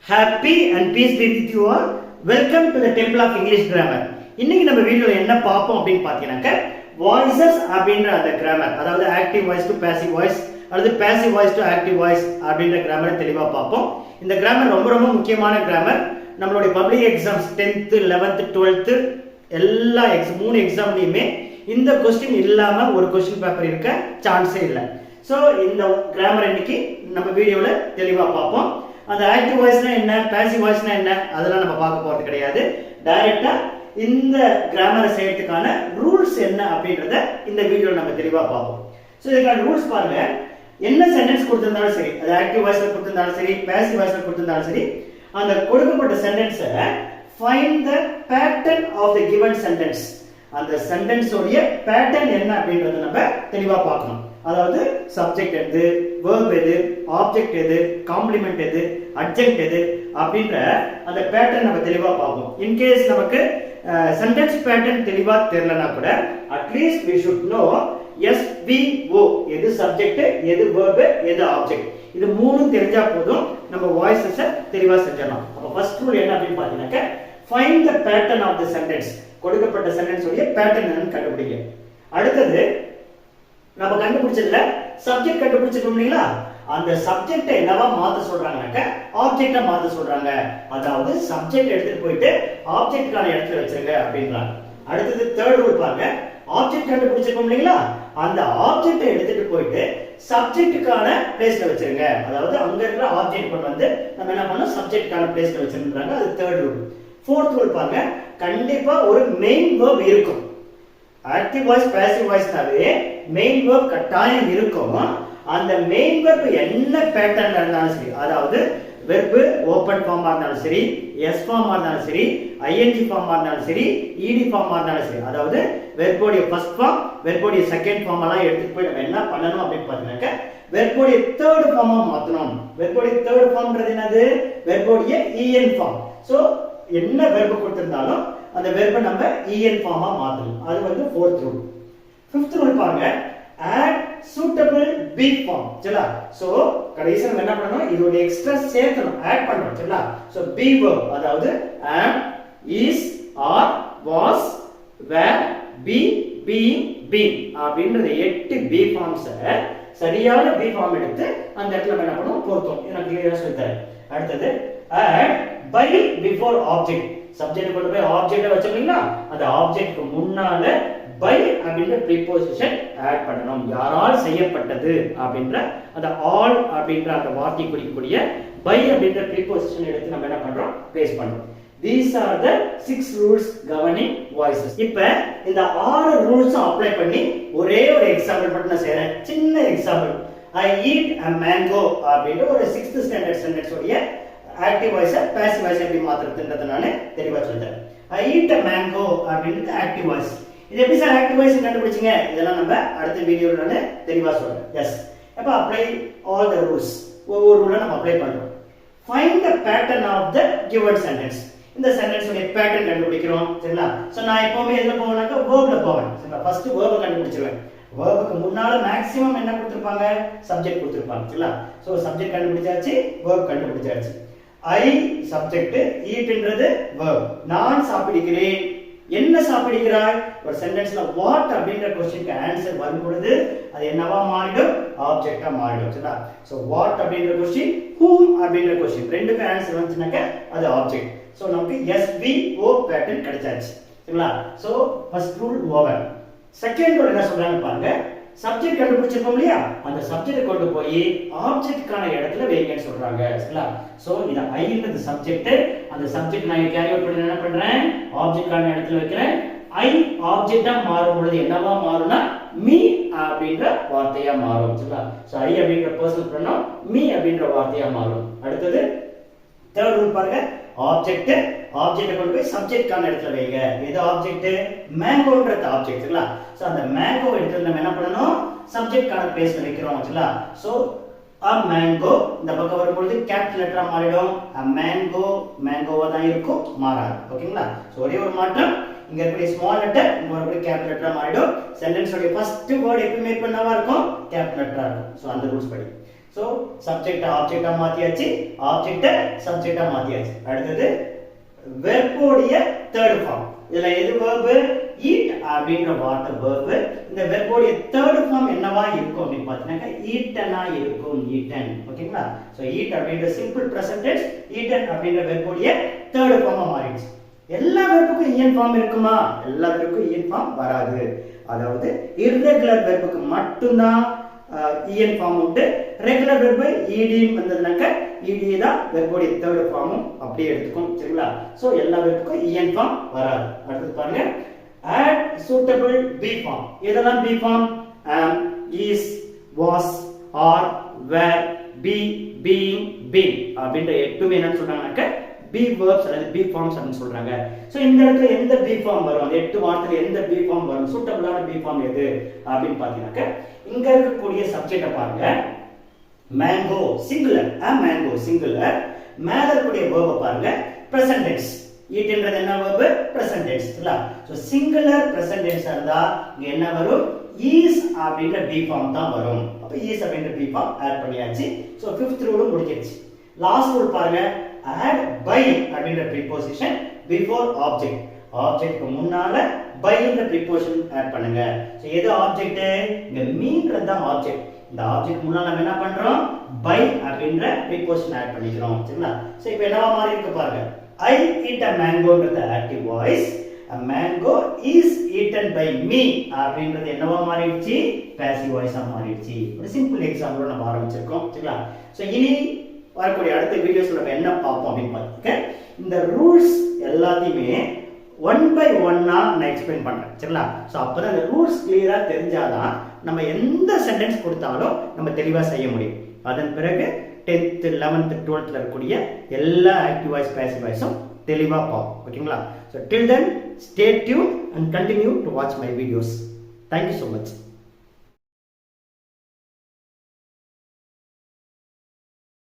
Happy and peace be with you all. Welcome to the Temple of English Grammar. இன்னைக்கு நம்ம வீடியோல என்ன பார்ப்போம் அப்படின்னு பார்த்தீங்கன்னாக்க voices அப்படின்ற அந்த கிராமர், அதாவது active voice to passive voice அல்லது passive voice to active voice அப்படின்ற கிராமரை தெளிவா பார்ப்போம். இந்த கிராமர் ரொம்ப ரொம்ப முக்கியமான கிராமர். நம்மளுடைய public exams 10th 11th 12th எல்லா மூணு எக்ஸாம்லயுமே இந்த क्वेश्चन இல்லாம ஒரு क्वेश्चन பேப்பர் இருக்க சான்ஸே இல்லை. சோ இந்த கிராமர் இன்னைக்கு நம்ம வீடியோல தெளிவா பார்ப்போம். அந்த ஆக்டிவ் வாய்ஸ்னா என்ன, பாசிவ் வாய்ஸ்னா என்ன, அதெல்லாம் நம்ம பார்க்க போறது கிடையாது. டைரக்டா இந்த கிராமரை செய்யறதுக்கான ரூல்ஸ் என்ன அப்படின்றத இந்த வீடியோல நம்ம தெளிவா பார்ப்போம். சோ இதுக்கான ரூல்ஸ் பாருங்க. என்ன சென்டென்ஸ் கொடுத்திருந்தாலும் சரி, அது ஆக்டிவ் வாய்ஸ்ல கொடுத்திருந்தாலும் சரி, பாசிவ் வாய்ஸ்ல கொடுத்திருந்தாலும் சரி, அந்த கொடுக்கப்பட்ட சென்டென்ஸை find the pattern of the given sentence, அந்த சென்டென்ஸ் உடைய பேட்டர்ன் என்ன அப்படின்றத நம்ம தெளிவா பார்க்கணும். அதாவது சப்ஜெக்ட் எது, வெர்ப் எது, ஆப்ஜெக்ட் எது, காம்ப்ளிமெண்ட் எது, அட்ஜெக்ட் எது அப்படின்ற அந்த பேட்டர்ன் நம்ம தெளிவா பார்ப்போம். இன் கேஸ் நமக்கு சென்டென்ஸ் பேட்டர்ன் தெளிவா தெரியலனா கூட at least we should know SVO, எது சப்ஜெக்ட், எது வெர்ப், எது ஆப்ஜெக்ட், இது மூணும் தெரிஞ்சா போதும் நம்ம வாய்ஸஸை தெளிவா செஞ்சிடலாம். அப்ப ஃபர்ஸ்ட் ரூல் என்ன அப்படின்னு பாத்தீங்கன்னாக்க find the pattern of the sentence, கொடுக்கப்பட்ட சென்டென்ஸ் உடைய பேட்டர்ன் என்னன்னு கண்டுபிடிங்க. அடுத்தது நம்ம கண்டுபிடிச்சதுல சப்ஜெக்ட் கண்டுபிடிச்சிட்டோம் இல்லைங்களா, அந்த சப்ஜெக்ட் என்னவா மாத்த சொல்றாங்கனாக்க ஆப்ஜெக்ட்டா மாத்த சொல்றாங்க. அதாவது சப்ஜெக்ட் எடுத்துட்டு போயிட்டு ஆப்ஜெக்ட்கான இடத்துல வச்சிருங்க அப்படின்றாங்க. அடுத்தது தேர்ட் ரூல் பாருங்க. ஆப்ஜெக்ட் கண்டுபிடிச்சிட்டோம் இல்லைங்களா, அந்த ஆப்ஜெக்ட்டை எடுத்துட்டு போயிட்டு சப்ஜெக்ட்டுக்கான பிளேஸ்ல வச்சிருங்க. அதாவது அங்க இருக்கிற ஆப்ஜெக்ட் கொண்டு வந்து நம்ம என்ன பண்ணோம், சப்ஜெக்ட்கான பிளேஸ்ல வச்சிருக்காங்க. அது தேர்ட் ரூல். ஃபோர்த் ரூல் பாருங்க. கண்டிப்பா ஒரு மெயின் வெர்ப் இருக்கும். ஆக்டிவ் வாய்ஸ் பாசிவ் வாய்ஸ்னாவே மெயின் வெர்ப் கட்டாயம் இருக்கும். அந்த மெயின் வெர்ப் என்ன பேட்டர்ன்ல இருந்தாலும் சரி, அதாவது வெர்ப் ஓபன் ஃபார்மா இருந்தாலும் சரி, எஸ் ஃபார்மா இருந்தாலும் சரி, ஐஎன்ஜி ஃபார்மா இருந்தாலும் சரி, இடி ஃபார்மா இருந்தாலும் சரி, அதாவது வெர்போடைய ஃபர்ஸ்ட் ஃபார்ம், வெர்போடைய செகண்ட் ஃபார்ம் எல்லாம் எடுத்துட்டு போய் நம்ம என்ன பண்ணணும் அப்படின்னு பாத்தீங்கன்னாக்க வெர்போடைய தேர்ட் ஃபார்மா மாத்தணும். வெர்போடைய தேர்ட் ஃபார்ம்ன்றது என்னது, வெர்போடைய இஎன் ஃபார்ம். சோ என்ன வெர்ப் கொடுத்திருந்தாலும் அந்த வெர்பை நம்ம இஎன் ஃபார்மா மாத்தணும். அது வந்து ஃபோர்த் ரூல். ஃபிஃப்த் ரூல் பாருங்க. add suitable be form. சரிங்களா? சோ கடைசியா நம்ம என்ன பண்ணனும், இதோட எக்ஸ்ட்ரா சேர்க்கணும், ஆட் பண்ணனும். சரிங்களா? சோ be verb, அதாவது am, is, are, was, were, be, being, been அப்படிங்கற 8 be forms சரியான be form எடுத்து அந்த இடத்துல நம்ம என்ன பண்ணனும், பொருத்தம். எனக்கு கிளியரா சொல்லித்தரேன். அடுத்தது add by before object. Subject கொண்டு போய் ஆப்ஜெக்ட்டை வச்சீங்களா, அந்த ஆப்ஜெக்ட்க்கு முன்னால by அப்படிங்கற preposition ஆட் பண்ணனும். யாரால் செய்யப்பட்டது அப்படிங்கற அந்த all அப்படிங்கற அந்த வார்த்தை குறிக்கக்கூடிய by அப்படிங்கற preposition எடுத்து நம்ம என்ன பண்றோம், ப்ளேஸ் பண்றோம். These are the 6 rules governing voices. இப்போ இந்த 6 ரூல்ஸ் அப்ளை பண்ணி ஒரே ஒரு எக்ஸாம்பிள் மட்டும் நான் செய்றேன். சின்ன example. I eat a mango அப்படிங்கற ஒரு 6th ஸ்டாண்டர்ட் சென்டென்ஸ் உடைய ஆக்டிவ் வாய்ஸை பாசிவ் வாய்ஸ் எப்படி மாத்துறதுன்றத நான் தெளிவா சொல்றேன். I eat a mango அப்படிங்கிறது ஆக்டிவ் வாய்ஸ். இது எப்படி சார் ஆக்டிவ் வாய்ஸ் கண்டுபிடிச்சீங்க, இதெல்லாம் நம்ம அடுத்த வீடியோல நான் தெளிவா சொல்றேன். எஸ். அப்ப அப்ளை ஆல் தி ரூல்ஸ். ஒவ்வொரு ரூலை நம்ம அப்ளை பண்றோம். Find the pattern of the given sentence. இந்த சென்டென்ஸ் உடைய பேட்டர்ன் கண்டுபிடிக்கிறோம். சரிங்களா? சோ நான் எப்பவுமே எதுல போவேனாக்க வெர்ப்ல போவேன். சரிங்களா? ஃபர்ஸ்ட் வெர்பை கண்டுபிடிச்சிடுவேன். வெர்புக்கு முன்னால மேக்ஸिमम என்ன கொடுத்திருப்பாங்க, சப்ஜெக்ட் கொடுத்திருப்பாங்க. சரிங்களா? சோ சப்ஜெக்ட் கண்டுபிடிச்சாச்சு, வெர்ப் கண்டுபிடிச்சாச்சு. I சப்ஜெக்ட், eatன்றது verb. நான் சாப்பிடுகிறேன். என்ன சாப்பிடுகிறாய்? ஒரு சென்டென்ஸ்ல வாட் அப்படிங்கற क्वेश्चनக்கு ஆன்சர் வரும் பொழுது அது என்னவா மாறிடும், ஆப்ஜெக்ட்டா மாறிடும். சரிங்களா? சோ வாட் அப்படிங்கற क्वेश्चन, whom அப்படிங்கற क्वेश्चन ரெண்டுக்கு ஆன்சர் வந்துச்சுனாக்க அது ஆப்ஜெக்ட். சோ நமக்கு SVO பேட்டர்ன் கிடைச்சாச்சு. சரிங்களா? So first rule over. Second rule என்ன சொல்றாங்க பாருங்க. சப்ஜெக்ட் கண்டுபிடிச்சிருக்கோம் இல்லையா, அந்த சப்ஜெக்ட் கொண்டு போய் ஆப்ஜெக்ட்கான இடத்துல வைங்கன்னு சொல்றாங்க. சரிங்களா? சோ இது ஐன்றது சப்ஜெக்ட், அந்த சப்ஜெக்ட் நான் கேரி அவுட் பண்ணி என்ன பண்றேன், ஆப்ஜெக்ட்கான இடத்துல வைக்கிறேன். ஐ ஆப்ஜெக்ட்டா மாறும் பொழுது என்னவா மாறும்னா மீ அப்படிங்கற வார்த்தையா மாறும். சரிங்களா? சோ ஐ அப்படிங்கற பர்சனல் ப்ரோனவுன், மீ அப்படிங்கற வார்த்தையா மாறும். அடுத்தது தேர்ட் ரூல் பாருங்க. ஆப்ஜெக்ட், ஆப்ஜெக்ட் கொண்டு போய் சப்ஜெக்ட்கான இடத்துல வைங்க. எது ஆப்ஜெக்ட், மேங்கோன்றது ஆப்ஜெக்ட். சரிங்களா? சோ அந்த மேங்கோ எடுத்து நம்ம என்ன பண்ணனும், சப்ஜெக்ட்கான பிளேஸ்ல வைக்கிறோம். சரிங்களா? சோ a mango இந்த பக்கம் வரும்போது கேபிட்டல் லெட்டரா மாறிடும். a mango மேங்கோவா தான் இருக்கும், மாறாது. ஓகேங்களா? சோ ஒரே ஒரு மாற்றம், இங்க இருக்கிற ஸ்மால் லெட்டர் இங்க வரக்கூடிய கேபிட்டல் லெட்டரா மாறிடும். சென்டென்ஸ் உடைய ஃபர்ஸ்ட் வேர்ட் எப்பவுமே என்னவா இருக்கும், கேபிட்டல் லெட்டரா இருக்கும். சோ அந்த ரூல்ஸ் படி. சோ சப்ஜெக்ட் ஆப்ஜெக்டா மாத்தியாச்சு, ஆப்ஜெக்ட் சப்ஜெக்டா மாத்தியாச்சு. அடுத்தது வெர்போடைய தேர்ட் ஃபார்ம். இதுல எது வெர்ப்? ஈட் அப்படிங்கற வார்த்தை வெர்ப். இந்த வெர்போடைய தேர்ட் ஃபார்ம் என்னவா இருக்கும் அப்படி பார்த்தீங்கன்னா ஈட்டனா இருக்கும், ஈட்டன். ஓகேங்களா? சோ ஈட் அப்படிங்கற சிம்பிள் பிரசன்ட் டென்ஸ், ஈட்டன் அப்படிங்கற வெர்போடைய தேர்ட் ஃபார்மா மாறிடுச்சு. எல்லா வெர்புக்கும் ஈஎன் ஃபார்ம் இருக்குமா? எல்லா வெர்புக்கும் ஈஎன் ஃபார்ம் வராது. அதாவது இர்ரெகுலர் வெர்புக்கு மட்டும் தான் ஈஎன் ஃபார்ம் உண்டு. ரெகுலர் வெர்ப் ed வந்ததுனாக்க ed தான் வெர்போடைய தேர்ட் ஃபார்மும் அப்படியே எடுத்துக்கும். சரிங்களா? சோ எல்லா வெர்புக்கும் ஈஎன் ஃபார்ம் வராது. அடுத்து பாருங்க add suitable be form. இதெல்லாம் be form am, is, was, are, were, be, being, been அப்படின்ற எட்டுமே என்னன்னு சொல்றாங்கன்னாக்க be verbs அல்லது be forms அப்படின்னு சொல்றாங்க. சோ இந்த இடத்துல எந்த be form வரும்? அந்த எட்டு வார்த்தையில எந்த be form வரும்? சூட்டபிளான be form எது அப்படின்னு பாத்தீங்கன்னாக்க இங்க இருக்கக்கூடிய சப்ஜெக்ட பாருங்க. mango singular, mango singular. மேல இருக்கக்கூடிய verb பாருங்க present tense. ஈட்ன்றது என்ன verb? present tense. இல்ல? சோ சிங்குலர் present tense இருந்தா இங்க என்ன வரும்? is அப்படிங்கற be form தான் வரும். அப்ப is அப்படிங்கற be form ஆட் பண்ணியாச்சு. சோ 5th ரூல் முடிஞ்சிருச்சு. லாஸ்ட் ரூல் பாருங்க add by அப்படிங்கற preposition before object. ஆப்ஜெக்ட்க்கு முன்னால by என்ற preposition ஆட் பண்ணுங்க. சோ எது ஆப்ஜெக்ட்? இங்க மீன்றது தான் ஆப்ஜெக்ட். இந்த ஆப்ஜெக்ட் முன்னால நம்ம என்ன பண்றோம்? by அப்படிங்கற preposition ஆட் பண்ணிக்கிறோம். சரிங்களா? சோ இப்போ என்னவா மாறி இருக்கு பாருங்க. I eat a mango ன்றது active voice. A mango is eaten by me அப்படின்றது என்னவா மாறிடுச்சு? passive voice ஆ மாறிடுச்சு. ஒரு சிம்பிள் எக்ஸாம்பிள் நம்ம ஆரம்பிச்சிருக்கோம். சரிங்களா? சோ இனி வரக்கூடிய அடுத்த வீடியோஸ்ல நம்ம என்ன பார்ப்போம் அப்படின்னு பாத்தீங்க. இந்த ரூல்ஸ் எல்லாத்தையுமே ஒன் பை ஒன்னா நான் எக்ஸ்பிளைன் பண்றேன். சரிங்களா? சோ அப்பதான் இந்த ரூல்ஸ் கிளியரா தெரிஞ்சாதான் நம்ம எந்த சென்டென்ஸ் கொடுத்தாலும் நம்ம தெளிவா செய்ய முடியும். அதன் பிறகு 10th 11th 12th இருக்கக்கூடிய எல்லா ஆக்டிவ் வாய்ஸ் பாசிவ் வாய்ஸும் தெளிவா பார்ப்போம். ஓகேங்களா? So till then stay tuned and continue to watch my videos. Thank you so much.